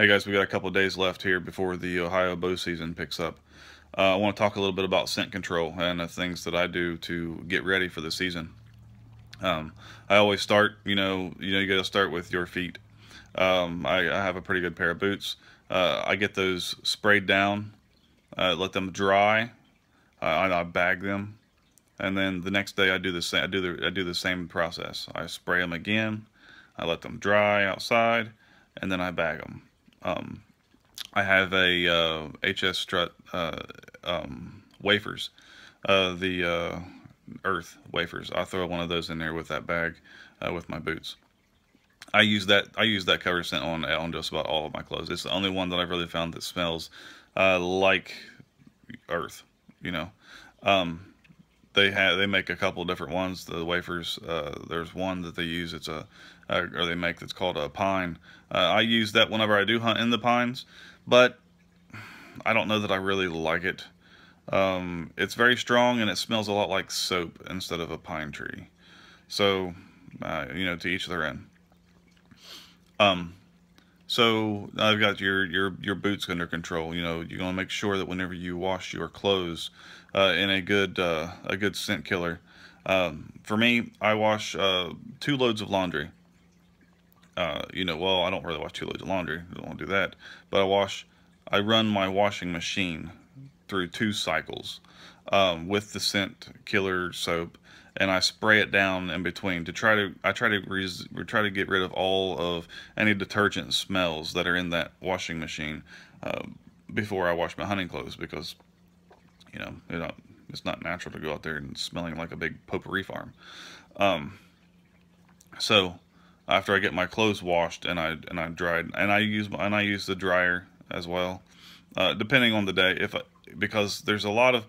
Hey guys, we got a couple of days left here before the Ohio bow season picks up. I want to talk a little bit about scent control and the things that I do to get ready for the season. I always start, you got to start with your feet. I have a pretty good pair of boots. I get those sprayed down, let them dry. I bag them, and then the next day I do the same. I do the same process. I spray them again. I let them dry outside, and then I bag them. I have a HS Strut wafers, the Earth wafers. I throw one of those in there with that bag with my boots. I use that cover scent on just about all of my clothes. It's the only one that I've really found that smells like Earth. You know, they make a couple different ones. The wafers. There's one that they use. It's or they make that's called a pine. I use that whenever I do hunt in the pines, but I don't know that I really like it. It's very strong and it smells a lot like soap instead of a pine tree. So, to each their own. So I've got your boots under control. You want to make sure that whenever you wash your clothes in a good scent killer. For me, I wash 2 loads of laundry. Well, I don't really wash 2 loads of laundry. I don't want to do that. But I run my washing machine through 2 cycles with the scent killer soap, and I spray it down in between to try to get rid of all of any detergent smells that are in that washing machine before I wash my hunting clothes, because it's not natural to go out there and smelling like a big potpourri farm. So after I get my clothes washed and I dried, and I use the dryer as well, depending on the day. Because there's a lot of,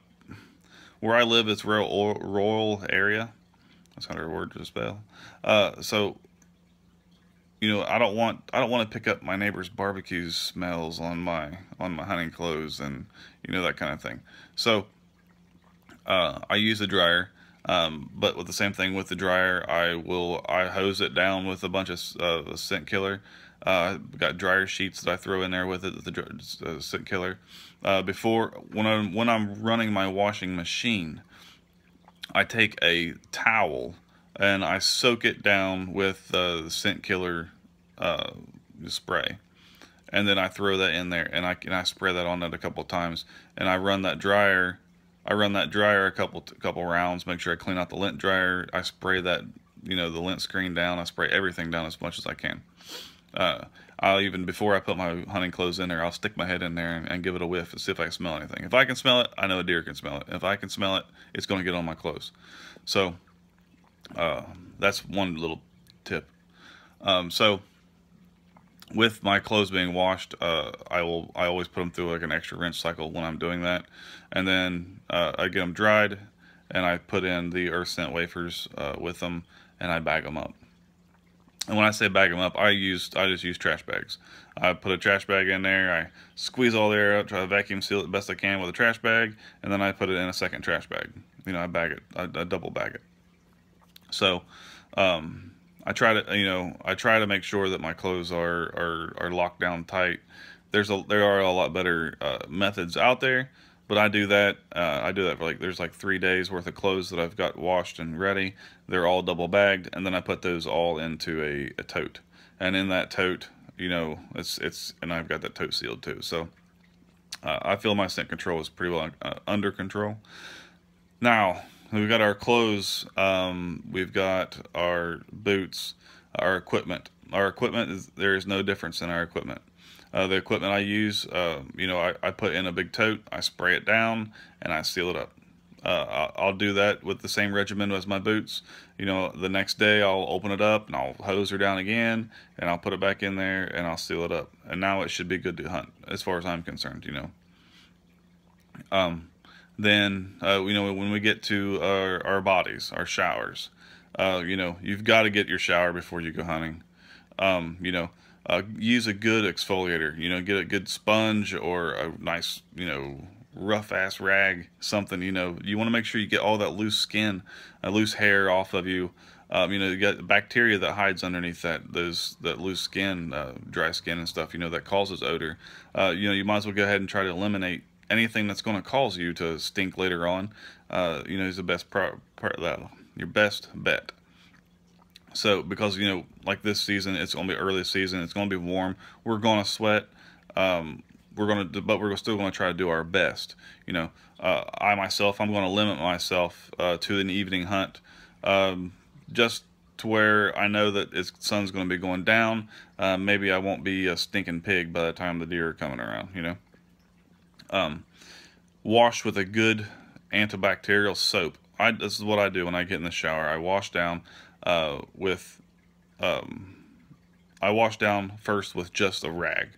where I live, it's rural area. That's kind of a word to spell. So I don't want to pick up my neighbor's barbecue smells on my hunting clothes, and that kind of thing. So I use the dryer. But with the same thing with the dryer, I hose it down with a bunch of scent killer. I've got dryer sheets that I throw in there with it, the scent killer. When I'm running my washing machine, I take a towel and I soak it down with the scent killer spray, and then I throw that in there, and I spray that on it a couple times, and I run that dryer. A couple rounds, make sure I clean out the lint dryer. I spray that, the lint screen down. I spray everything down as much as I can. Before I put my hunting clothes in there, I'll stick my head in there and give it a whiff and see if I can smell anything. If I can smell it, I know a deer can smell it. If I can smell it, it's going to get on my clothes. So that's one little tip. So with my clothes being washed, I always put them through like an extra rinse cycle when I'm doing that, and then I get them dried, and I put in the earth scent wafers with them, and I bag them up. And when I say bag them up, I just use trash bags. I put a trash bag in there, I squeeze all the air out, try to vacuum seal it the best I can with a trash bag, and then I put it in a second trash bag. I bag it, I double bag it. So I try to make sure that my clothes are locked down tight. There are a lot better methods out there, but I do that for there's like 3 days worth of clothes that I've got washed and ready. They're all double bagged, and then I put those all into a tote. And in that tote, and I've got that tote sealed too. So I feel my scent control is pretty well under control. Now, we've got our clothes, we've got our boots, our equipment. There is no difference in our equipment. The equipment I use, I put in a big tote, I spray it down, and I seal it up. I'll do that with the same regimen as my boots. The next day I'll open it up and I'll hose her down again, and I'll put it back in there and I'll seal it up. And now it should be good to hunt, as far as I'm concerned. Then when we get to our bodies, our showers, you've got to get your shower before you go hunting. Use a good exfoliator. Get a good sponge or a nice rough ass rag, something. You want to make sure you get all that loose skin, loose hair off of you. You know, you got bacteria that hides underneath that loose skin, dry skin and stuff. You know, that causes odor. You know, you might as well go ahead and try to eliminate anything that's going to cause you to stink later on. You know, is the best your best bet. So because, you know, like this season, it's going to be early season. It's going to be warm. We're going to sweat. But we're still going to try to do our best. You know, I myself, I'm going to limit myself to an evening hunt, just to where I know that the sun's going to be going down. Maybe I won't be a stinking pig by the time the deer are coming around. You know, wash with a good antibacterial soap. This is what I do when I get in the shower. I wash down with. I wash down first with just a rag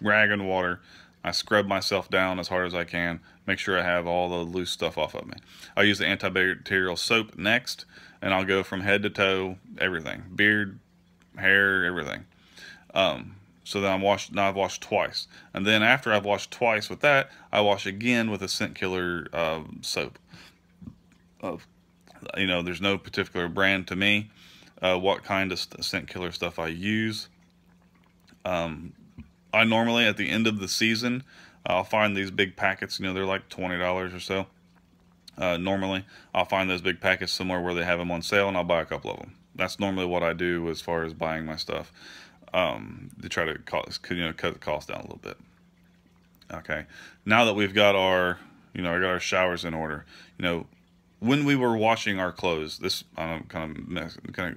and water. I scrub myself down as hard as I can, make sure I have all the loose stuff off of me. I'll use the antibacterial soap next, and I'll go from head to toe, everything, beard, hair, everything. So then now I've washed twice, and then after I've washed twice with that, I wash again with a scent killer soap. You know, there's no particular brand to me what kind of scent killer stuff I use. I normally, at the end of the season, I'll find these big packets. You know, they're like $20 or so. Normally, I'll find those big packets somewhere where they have them on sale, and I'll buy a couple of them. That's normally what I do as far as buying my stuff, to try to cut the cost down a little bit. Okay, now that we've got our, I got our showers in order. You know, when we were washing our clothes, this I'm kind of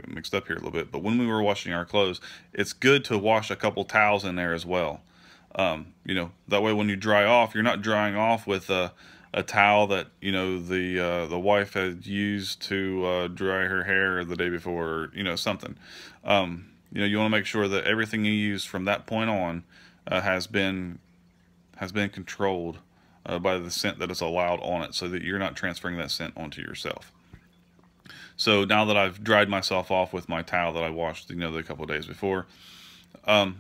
mixed up here a little bit, but when we were washing our clothes, it's good to wash a couple towels in there as well. You know, that way when you dry off, you're not drying off with a towel that, you know, the wife had used to dry her hair the day before, or, you know, something. You know, you want to make sure that everything you use from that point on has been controlled by the scent that is allowed on it, so that you're not transferring that scent onto yourself. So now that I've dried myself off with my towel that I washed, you know, a couple of days before, you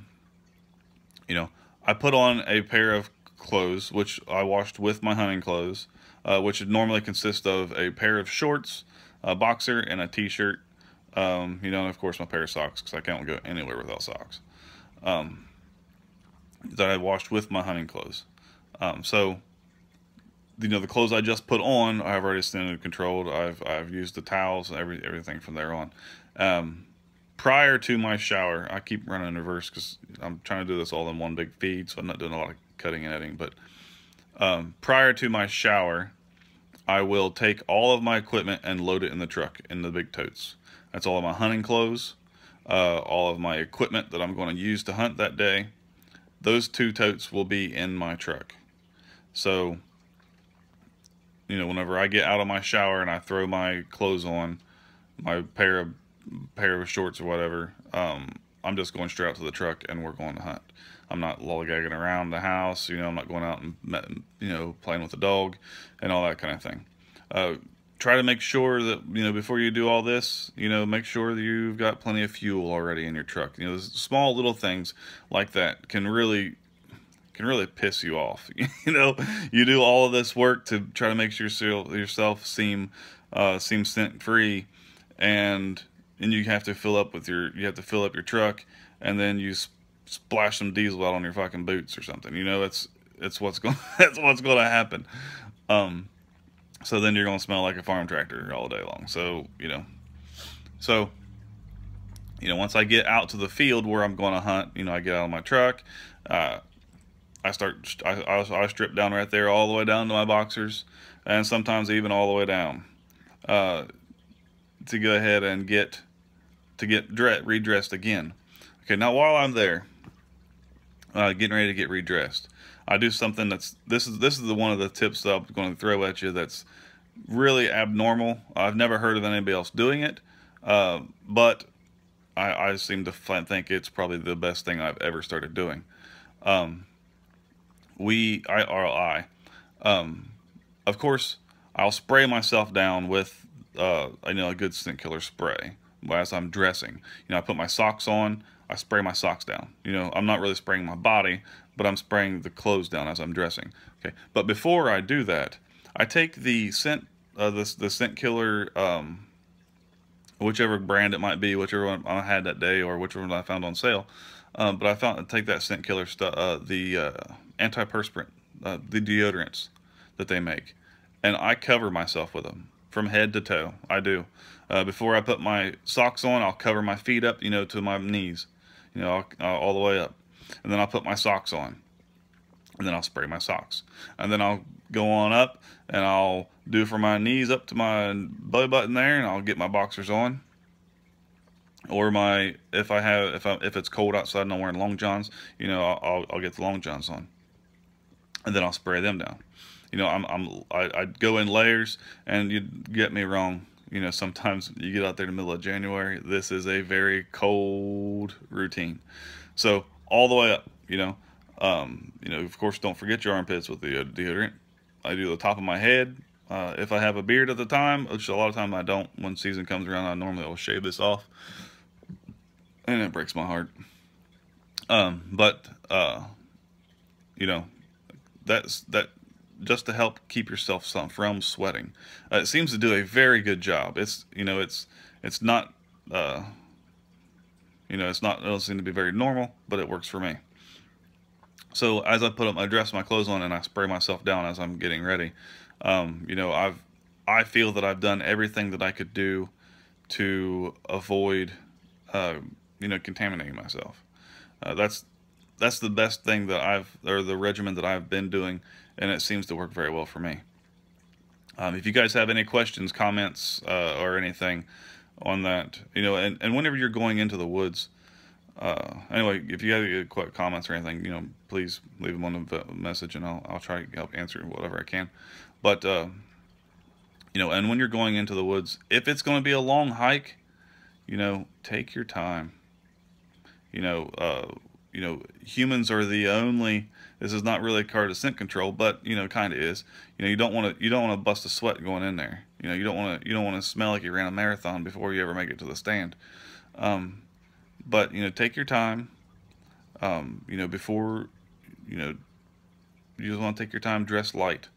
know, I put on a pair of clothes, which I washed with my hunting clothes, which would normally consist of a pair of shorts, a boxer, and a t-shirt, you know, and of course my pair of socks, because I can't go anywhere without socks, that I washed with my hunting clothes. So, you know, the clothes I just put on, I've already scented and controlled. I've used the towels, everything from there on. Prior to my shower, I keep running in reverse because I'm trying to do this all in one big feed, so I'm not doing a lot of cutting and editing. But prior to my shower, I will take all of my equipment and load it in the truck, in the big totes. That's all of my hunting clothes, all of my equipment that I'm going to use to hunt that day. Those 2 totes will be in my truck. So, you know, whenever I get out of my shower and I throw my clothes on, my pair of shorts or whatever, I'm just going straight out to the truck and we're going to hunt. I'm not lollygagging around the house, you know, I'm not going out and, you know, playing with the dog and all that kind of thing. Try to make sure that, you know, before you do all this, you know, make sure that you've got plenty of fuel already in your truck. You know, small little things like that can really piss you off. You know, you do all of this work to try to make yourself seem scent free, and you have to fill up your truck, and then you splash some diesel out on your fucking boots or something. You know, it's what's going that's what's going to happen. So then you're going to smell like a farm tractor all day long. So once I get out to the field where I'm going to hunt, you know, I get out of my truck. I strip down right there, all the way down to my boxers, and sometimes even all the way down, to go ahead and get redressed again. Okay, now while I'm there, getting ready to get redressed, I do something this is one of the tips that I'm going to throw at you that's really abnormal. I've never heard of anybody else doing it, but I seem to think it's probably the best thing I've ever started doing. Of course, I'll spray myself down with, a good scent killer spray as I'm dressing. You know, I put my socks on, I spray my socks down. You know, I'm not really spraying my body, but I'm spraying the clothes down as I'm dressing. Okay, but before I do that, I take the scent killer, whichever brand it might be, whichever one I had that day, or whichever one I found on sale. But I found take that scent killer stuff, the antiperspirant, the deodorants that they make, and I cover myself with them from head to toe. I do. Before I put my socks on, I'll cover my feet up, to my knees, all the way up, and then I'll put my socks on, and then I'll spray my socks, and then I'll go on up and I'll do from my knees up to my belly button there, and I'll get my boxers on, or if it's cold outside and I'm wearing long johns, I'll get the long johns on, and then I'll spray them down. I go in layers, and you get me wrong. Sometimes you get out there in the middle of January. This is a very cold routine, so all the way up. Of course, don't forget your armpits with the deodorant. I do the top of my head. If I have a beard at the time, which a lot of time I don't, when season comes around, I normally will shave this off, and it breaks my heart. But that's just to help keep yourself from sweating. It seems to do a very good job. It's not it doesn't seem to be very normal, but it works for me. So as I dress my clothes on, and I spray myself down as I'm getting ready, I feel that I've done everything that I could do to avoid, contaminating myself. That's the best thing or the regimen that I've been doing, and it seems to work very well for me. If you guys have any questions, comments, or anything on that, and whenever you're going into the woods, anyway, if you have any comments or anything, please leave them on the message, and I'll try to help answer whatever I can. But and when you're going into the woods, if it's going to be a long hike, take your time. Humans are the only. This is not really a card of scent control, but kind of is. You don't want to bust a sweat going in there. You don't want to smell like you ran a marathon before you ever make it to the stand. But take your time. Before you just want to take your time. Dress light.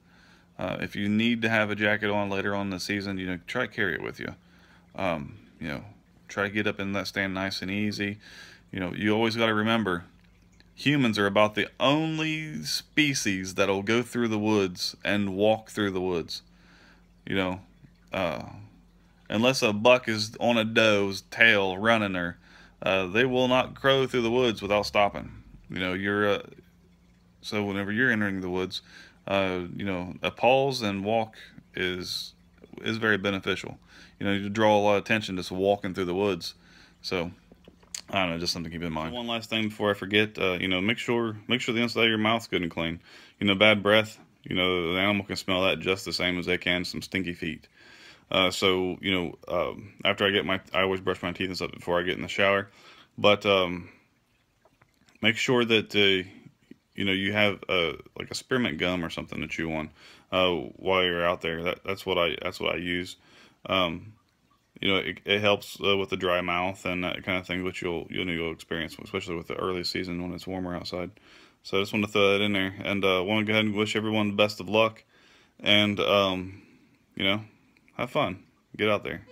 If you need to have a jacket on later on in the season, try to carry it with you. Try to get up in that stand nice and easy. You always got to remember, humans are about the only species that'll go through the woods and walk through the woods. Unless a buck is on a doe's tail running her, they will not crow through the woods without stopping. So whenever you're entering the woods, a pause and walk is very beneficial. You draw a lot of attention just walking through the woods. So I don't know, just something to keep in mind. One last thing before I forget, make sure the inside of your mouth's good and clean. Bad breath, the animal can smell that just the same as they can some stinky feet. So after I always brush my teeth and stuff before I get in the shower. But make sure that you have like a spearmint gum or something to chew on while you're out there. That's what I use. It helps with the dry mouth and that kind of thing, which you'll experience, especially with the early season when it's warmer outside. So I just want to throw that in there, and want to go ahead and wish everyone the best of luck, and have fun. Get out there.